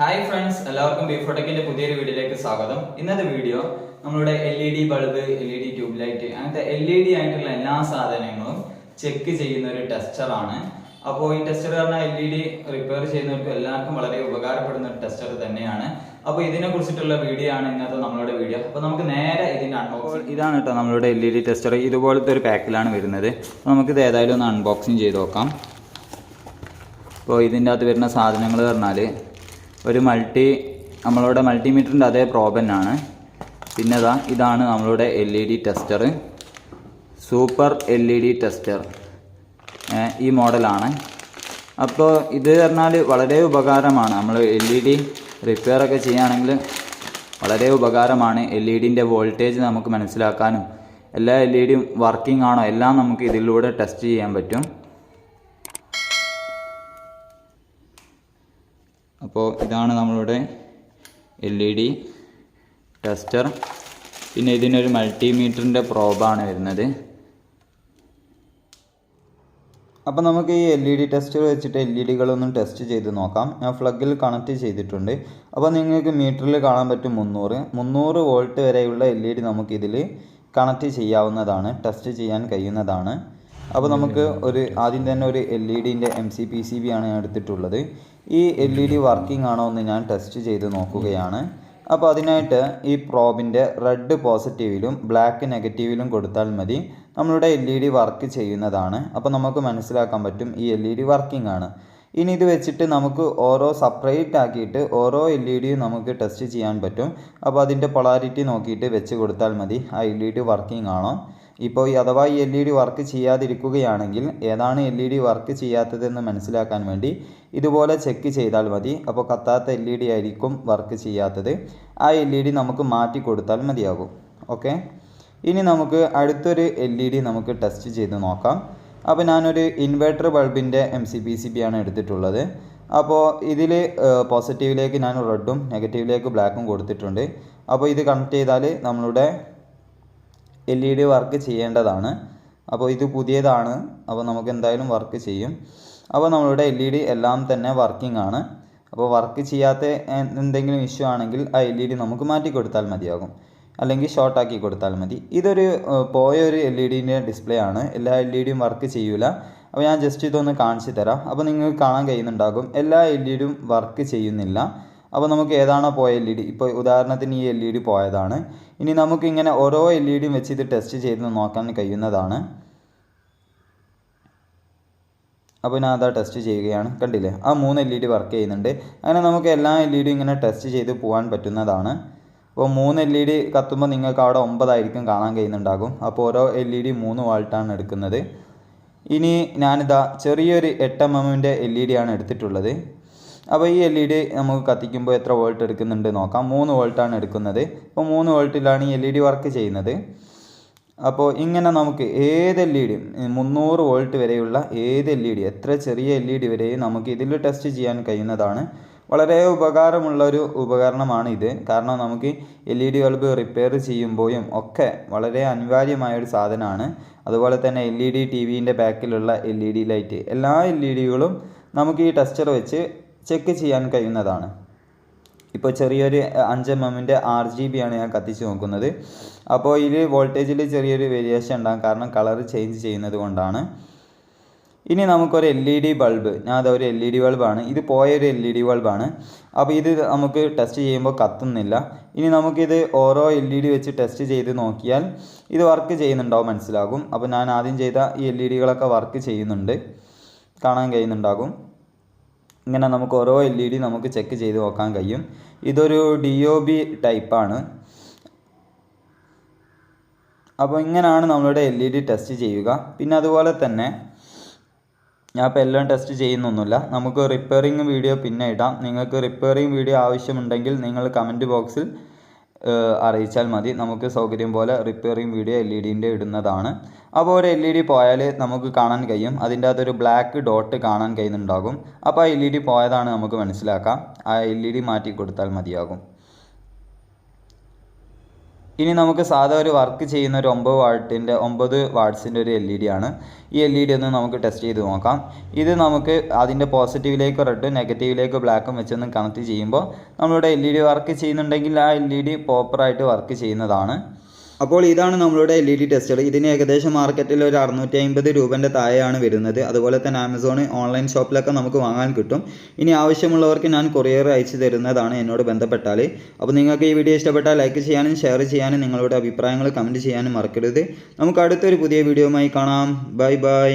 Hi friends, എല്ലാവർക്കും ബീഫോടെക്കിന്റെ പുതിയൊരു വീഡിയോയിലേക്ക് സ്വാഗതം. ഇന്നത്തെ വീഡിയോ നമ്മളുടെ LED bulb, LED tube light, അങ്ങനത്തെ LED ആയിട്ടുള്ള എല്ലാ സാധനങ്ങളും ചെക്ക് ചെയ്യുന്ന ഒരു ടെസ്റ്റർ ആണ്. അപ്പോൾ ഈ ടെസ്റ്റർ പറഞ്ഞാൽ LED റിപ്പയർ ചെയ്യുന്നവർക്ക് എല്ലാവർക്കും വളരെ ഉപകാരപ്പെടുന്ന ഒരു ടെസ്റ്റർ തന്നെയാണ്. അപ്പോൾ ഇതിനെ കുറിച്ചിട്ടുള്ള വീഡിയോ ആണ് ഇന്നത്തെ നമ്മളുടെ വീഡിയോ. അപ്പോൾ നമുക്ക് നേരെ ഇതിന്റെ അൺബോക്സിംഗ്. ഇതാണ് കേട്ടോ നമ്മളുടെ LED ടെസ്റ്റർ. ഇതുപോലത്തെ ഒരു പാക്കിലാണ് വരുന്നത്. അപ്പോൾ നമുക്കിത് ഏതായാലും ഒന്ന് അൺബോക്സിങ് ചെയ്ത് നോക്കാം. അപ്പോൾ ഇതിൻ്റെ അകത്ത് വരുന്ന സാധനങ്ങൾ പറഞ്ഞാൽ ഒരു നമ്മളുടെ മൾട്ടിമീറ്ററിൻ്റെ അതേ പ്രോബന്നാണ്. പിന്നെ ഇതാണ് നമ്മളുടെ LED tester, super LED tester, ഈ മോഡലാണ്. അപ്പോൾ ഇത് പറഞ്ഞാൽ വളരെ ഉപകാരമാണ്. നമ്മൾ LED റിപ്പയർ ഒക്കെ ചെയ്യുകയാണെങ്കിൽ വളരെ ഉപകാരമാണ്. LEDൻ്റെ വോൾട്ടേജ് നമുക്ക് മനസ്സിലാക്കാനും എല്ലാ LEDയും വർക്കിംഗ് ആണോ എല്ലാം നമുക്ക് ഇതിലൂടെ ടെസ്റ്റ് ചെയ്യാൻ പറ്റും. അപ്പോൾ ഇതാണ് നമ്മളുടെ LED ടെസ്റ്റർ. പിന്നെ ഇതിനൊരു മൾട്ടിമീറ്ററിൻ്റെ പ്രോബാണ് വരുന്നത്. അപ്പോൾ നമുക്ക് ഈ LED ടെസ്റ്റർ വെച്ചിട്ട് LEDകളൊന്നും ടെസ്റ്റ് ചെയ്ത് നോക്കാം. ഞാൻ പ്ലഗിൽ കണക്ട് ചെയ്തിട്ടുണ്ട്. അപ്പോൾ നിങ്ങൾക്ക് മീറ്ററിൽ കാണാൻ പറ്റും 300 വോൾട്ട് വരെയുള്ള LED നമുക്കിതിൽ കണക്ട് ചെയ്യാവുന്നതാണ്, ടെസ്റ്റ് ചെയ്യാൻ കഴിയുന്നതാണ്. അപ്പോൾ നമുക്ക് ആദ്യം തന്നെ ഒരു LEDൻ്റെ MCPCB ആണ് ഞാൻ എടുത്തിട്ടുള്ളത്. ഈ LED വർക്കിംഗ് ആണോ എന്ന് ഞാൻ ടെസ്റ്റ് ചെയ്ത് നോക്കുകയാണ്. അപ്പോൾ അതിനായിട്ട് ഈ പ്രോബിൻ്റെ റെഡ് പോസിറ്റീവിലും ബ്ലാക്ക് നെഗറ്റീവിലും കൊടുത്താൽ മതി, നമ്മളുടെ LED വർക്ക് ചെയ്യുന്നതാണ്. അപ്പോൾ നമുക്ക് മനസ്സിലാക്കാൻ പറ്റും ഈ LED വർക്കിംഗ് ആണ്. ഇനി ഇത് വെച്ചിട്ട് നമുക്ക് ഓരോ സെപ്പറേറ്റ് ആക്കിയിട്ട് ഓരോ LEDയും നമുക്ക് ടെസ്റ്റ് ചെയ്യാൻ പറ്റും. അപ്പോൾ അതിൻ്റെ പൊളാരിറ്റി നോക്കിയിട്ട് വെച്ച് കൊടുത്താൽ മതി ആ LED വർക്കിംഗ് ആണോ. ഇപ്പോൾ അഥവാ ഈ LED വർക്ക് ചെയ്യാതിരിക്കുകയാണെങ്കിൽ ഏതാണ് LED വർക്ക് ചെയ്യാത്തതെന്ന് മനസ്സിലാക്കാൻ വേണ്ടി ഇതുപോലെ ചെക്ക് ചെയ്താൽ മതി. അപ്പോൾ കത്താത്ത LED ആയിരിക്കും വർക്ക് ചെയ്യാത്തത്. ആ LED നമുക്ക് മാറ്റി കൊടുത്താൽ മതിയാകും. ഓക്കെ, ഇനി നമുക്ക് അടുത്തൊരു LED നമുക്ക് ടെസ്റ്റ് ചെയ്ത് നോക്കാം. അപ്പോൾ ഞാനൊരു ഇൻവെർട്ടർ ബൾബിൻ്റെ MCPCB ആണ് എടുത്തിട്ടുള്ളത്. അപ്പോൾ ഇതിൽ പോസിറ്റീവിലേക്ക് ഞാൻ റെഡും നെഗറ്റീവിലേക്ക് ബ്ലാക്കും കൊടുത്തിട്ടുണ്ട്. അപ്പോൾ ഇത് കണക്ട് ചെയ്താൽ നമ്മളുടെ LED വർക്ക് ചെയ്യേണ്ടതാണ്. അപ്പോൾ ഇത് പുതിയതാണ്, അപ്പോൾ നമുക്ക് എന്തായാലും വർക്ക് ചെയ്യും. അപ്പോൾ നമ്മളുടെ LED എല്ലാം തന്നെ വർക്കിംഗ് ആണ്. അപ്പോൾ വർക്ക് ചെയ്യാത്ത എന്തെങ്കിലും ഇഷ്യൂ ആണെങ്കിൽ ആ LED നമുക്ക് മാറ്റി കൊടുത്താൽ മതിയാകും, അല്ലെങ്കിൽ ഷോർട്ടാക്കി കൊടുത്താൽ മതി. ഇതൊരു പോയൊരു LEDൻ്റെ ഡിസ്പ്ലേ ആണ്. എല്ലാ LEDയും വർക്ക് ചെയ്യൂല. അപ്പോൾ ഞാൻ ജസ്റ്റ് ഇതൊന്ന് കാണിച്ചു തരാം. അപ്പോൾ നിങ്ങൾക്ക് കാണാൻ കഴിയുന്നുണ്ടാകും എല്ലാ LEDയും വർക്ക് ചെയ്യുന്നില്ല. അപ്പോൾ നമുക്ക് ഏതാണോ പോയ LED, ഇപ്പോൾ ഉദാഹരണത്തിന് ഈ LED പോയതാണ്. ഇനി നമുക്കിങ്ങനെ ഓരോ LEDയും വെച്ച് ഇത് ടെസ്റ്റ് ചെയ്ത് നോക്കാൻ കഴിയുന്നതാണ്. അപ്പോൾ ഞാൻ അതാ ടെസ്റ്റ് ചെയ്യുകയാണ്. കണ്ടില്ലേ, ആ 3 LED വർക്ക് ചെയ്യുന്നുണ്ട്. അങ്ങനെ നമുക്ക് എല്ലാ LEDയും ഇങ്ങനെ ടെസ്റ്റ് ചെയ്ത് പോകാൻ പറ്റുന്നതാണ്. അപ്പോൾ 3 LED കത്തുമ്പോൾ നിങ്ങൾക്ക് അവിടെ 9 ആയിരിക്കും കാണാൻ കഴിയുന്നുണ്ടാകും. അപ്പോൾ ഓരോ LED 3 വോൾട്ടാണ് എടുക്കുന്നത്. ഇനി ഞാനിതാ ചെറിയൊരു 8 mmൻ്റെ LED ആണ് എടുത്തിട്ടുള്ളത്. അപ്പോൾ ഈ LED നമുക്ക് കത്തിക്കുമ്പോൾ എത്ര വോൾട്ട് എടുക്കുന്നുണ്ട് നോക്കാം. 3 വോൾട്ടാണ് എടുക്കുന്നത്. അപ്പോൾ 3 വോൾട്ടിലാണ് ഈ LED വർക്ക് ചെയ്യുന്നത്. അപ്പോൾ ഇങ്ങനെ നമുക്ക് ഏത് LEDയും 300 വോൾട്ട് വരെയുള്ള ഏത് LED, എത്ര ചെറിയ LED വരെയും നമുക്ക് ഇതിൽ ടെസ്റ്റ് ചെയ്യാൻ കഴിയുന്നതാണ്. വളരെ ഉപകാരമുള്ളൊരു ഉപകരണമാണ് ഇത്. കാരണം നമുക്ക് LED ബൾബ് റിപ്പയർ ചെയ്യുമ്പോഴും ഒക്കെ വളരെ അനിവാര്യമായൊരു സാധനമാണ്. അതുപോലെ തന്നെ LED TVൻ്റെ ബാക്കിലുള്ള LED ലൈറ്റ്, എല്ലാ LEDകളും നമുക്ക് ഈ ടെസ്റ്റർ വെച്ച് ചെക്ക് ചെയ്യാൻ കഴിയുന്നതാണ്. ഇപ്പോൾ ചെറിയൊരു 5 mmൻ്റെ RGB ആണ് ഞാൻ കത്തിച്ച് നോക്കുന്നത്. അപ്പോൾ ഇതിൽ വോൾട്ടേജിൽ ചെറിയൊരു വേരിയേഷൻ ഉണ്ടാകും, കാരണം കളർ ചേഞ്ച് ചെയ്യുന്നത് കൊണ്ടാണ്. ഇനി നമുക്കൊരു LED ബൾബ്, ഞാൻ അതൊരു LED ബൾബാണ്, ഇത് പോയൊരു LED ബൾബാണ്. അപ്പോൾ ഇത് നമുക്ക് ടെസ്റ്റ് ചെയ്യുമ്പോൾ കത്തുന്നില്ല. ഇനി നമുക്കിത് ഓരോ LED വെച്ച് ടെസ്റ്റ് ചെയ്ത് നോക്കിയാൽ ഇത് വർക്ക് ചെയ്യുന്നുണ്ടാവും, മനസ്സിലാകും. അപ്പോൾ ഞാൻ ആദ്യം ചെയ്ത ഈ LEDകളൊക്കെ വർക്ക് ചെയ്യുന്നുണ്ട്, കാണാൻ കഴിയുന്നുണ്ടാകും. ഇങ്ങനെ നമുക്ക് ഓരോ LED നമുക്ക് ചെക്ക് ചെയ്ത് നോക്കാൻ കഴിയും. ഇതൊരു DOB ടൈപ്പാണ്. അപ്പോൾ ഇങ്ങനെയാണ് നമ്മളുടെ LED ടെസ്റ്റ് ചെയ്യുക. പിന്നെ അതുപോലെ തന്നെ ഞാൻ ഇപ്പോൾ എല്ലാം ടെസ്റ്റ് ചെയ്യുന്നൊന്നുമില്ല, നമുക്ക് റിപ്പയറിങ് വീഡിയോ പിന്നെ ഇടാം. നിങ്ങൾക്ക് റിപ്പയറിങ് വീഡിയോ ആവശ്യമുണ്ടെങ്കിൽ നിങ്ങൾ കമൻറ്റ് ബോക്സിൽ അറിയിച്ചാൽ മതി. നമുക്ക് സൗകര്യം പോലെ റിപ്പയറിങ് വീഡിയോ LEDൻ്റെ ഇടുന്നതാണ്. അപ്പോൾ ഒരു LED പോയാൽ നമുക്ക് കാണാൻ കഴിയും, അതിൻ്റെ അകത്തൊരു ബ്ലാക്ക് ഡോട്ട് കാണാൻ കഴിയുന്നുണ്ടാകും. അപ്പോൾ ആ LED പോയതാണ് നമുക്ക് മനസ്സിലാക്കാം. ആ LED മാറ്റി കൊടുത്താൽ മതിയാകും. ഇനി നമുക്ക് സാധാ ഒരു വർക്ക് ചെയ്യുന്ന ഒരു 9 വാട്ട്സിൻ്റെ ഒരു LED ആണ്. ഈ LED ഒന്ന് നമുക്ക് ടെസ്റ്റ് ചെയ്ത് നോക്കാം. ഇത് നമുക്ക് അതിൻ്റെ പോസിറ്റീവിലേക്ക് റെഡും നെഗറ്റീവിലേക്ക് ബ്ലാക്കും വെച്ചൊന്ന് കണക്ട് ചെയ്യുമ്പോൾ നമ്മളുടെ LED വർക്ക് ചെയ്യുന്നുണ്ടെങ്കിൽ ആ LED പ്രോപ്പറായിട്ട് വർക്ക് ചെയ്യുന്നതാണ്. അപ്പോൾ ഇതാണ് നമ്മളുടെ LED ടെസ്റ്റർ. ഇതിന് ഏകദേശം മാർക്കറ്റിൽ ഒരു 650 രൂപേൻ്റെ താഴെയാണ് വരുന്നത്. അതുപോലെ തന്നെ ആമസോൺ ഓൺലൈൻ ഷോപ്പിലൊക്കെ നമുക്ക് വാങ്ങാൻ കിട്ടും. ഇനി ആവശ്യമുള്ളവർക്ക് ഞാൻ കൊറിയർ അയച്ചു തരുന്നതാണ് എന്നോട് ബന്ധപ്പെട്ടാൽ. അപ്പോൾ നിങ്ങൾക്ക് ഈ വീഡിയോ ഇഷ്ടപ്പെട്ടാൽ ലൈക്ക് ചെയ്യാനും ഷെയർ ചെയ്യാനും നിങ്ങളുടെ അഭിപ്രായങ്ങൾ കമൻറ്റ് ചെയ്യാനും മറക്കരുത്. നമുക്ക് അടുത്തൊരു പുതിയ വീഡിയോയുമായി കാണാം. Bye bye.